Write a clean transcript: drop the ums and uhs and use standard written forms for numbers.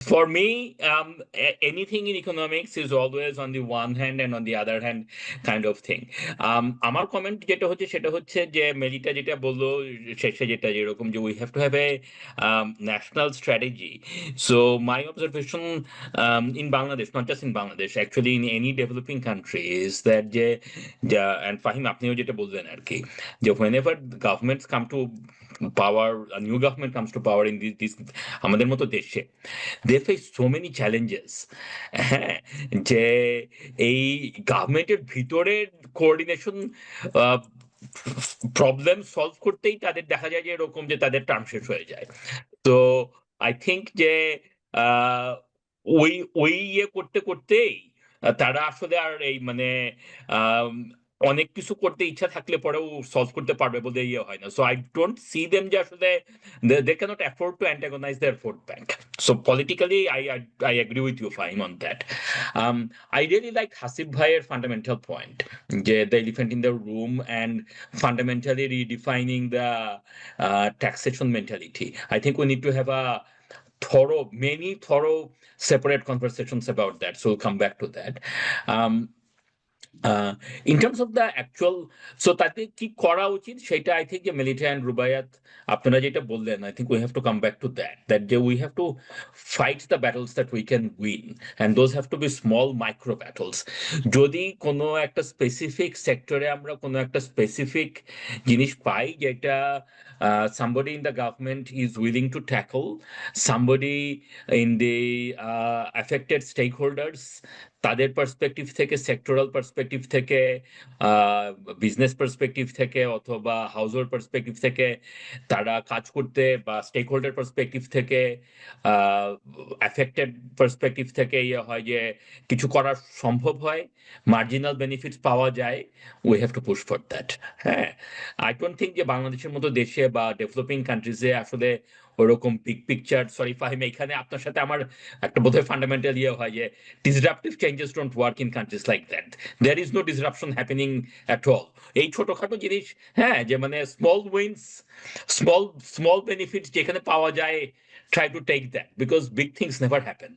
For me, anything in economics is always on the one hand and on the other hand kind of thing. আমার comment যেটা হচ্ছে সেটা হচ্ছে যে মেলিটা যেটা বললো শেষে যেটা যেরকম যে we have to have a national strategy. So my observation in Bangladesh, not just in Bangladesh, actually in any developing country is that যে অ্যান্ড ফাহিম আপনিও যেটা বললেন আর কি, যে whenever governments come to power, new government comes to power in this আমাদের মতো দেশে, they face so many challenges. হ্যাঁ, যে এই গভর্নমেন্টের ভিতরের কোঅর্ডিনেশন প্রবলেম সলভ করতেই তাদের দেখা যায় যে এরকম যে তাদের টার্ম শেষ হয়ে যায়। তো আই থিঙ্ক যে আহ, ওই ওই ইয়ে করতে করতেই তারা আসলে আর এই মানে আম, অনেক কিছু করতে ইচ্ছা থাকলে পরেও সলভ করতে পারবে বলে ইয়ে হয় না। So I don't see them যে আসলে they cannot afford to antagonise their vote bank. So politically I agree with you fine on that. I really like Hasib Bhai's fundamental point, the elephant in the room, and fundamentally redefining the taxation mentality. I think we need to have a many thorough separate conversations about that. So we'll come back to that. Um, in terms of the actual, so তাতে কি করা উচিত সেটা I think যে military and Rubaiyat আপনারা যেটা বললেন, I think we have to come back to that, that যে we have to fight the battles that we can win, and those have to be small micro battles. যদি কোনো একটা specific সেক্টরে আমরা কোনো একটা স্পেসিফিক জিনিস পাই যেটা somebody in the government is willing to tackle, somebody in the affected stakeholders, তাদের পার্সপেক্টিভ থেকে, সেক্টরাল পার্সপেক্টিভ থেকে, বিজনেস পার্সপেক্টিভ থেকে, অথবা হাউজহোল্ড পার্সপেক্টিভ থেকে তারা কাজ করতে, বা স্টেক হোল্ডার পার্সপেক্টিভ থেকে, অ্যাফেক্টেড পার্সপেক্টিভ থেকে ইয়ে হয় যে কিছু করা সম্ভব হয়, মার্জিনাল বেনিফিটস পাওয়া যায়, we have two push for that. হ্যাঁ, আই ডোন্ট থিঙ্ক যে বাংলাদেশের মতো দেশে বা ডেভেলপিং কান্ট্রিজে আসলে ওরকম বিগ পিকচার, সরি ফাহিম, এখানে আপনার সাথে আমার একটা বোধহয় ফান্ডামেন্টাল ইয়ে হয় যে disruptive changes don't work in countries like that. There is no disruption happening at all. এই ছোটখাটো জিনিস, হ্যাঁ, যে মানে small wins, small small benefits যেখানে পাওয়া যায়, try to take that because big things never happen.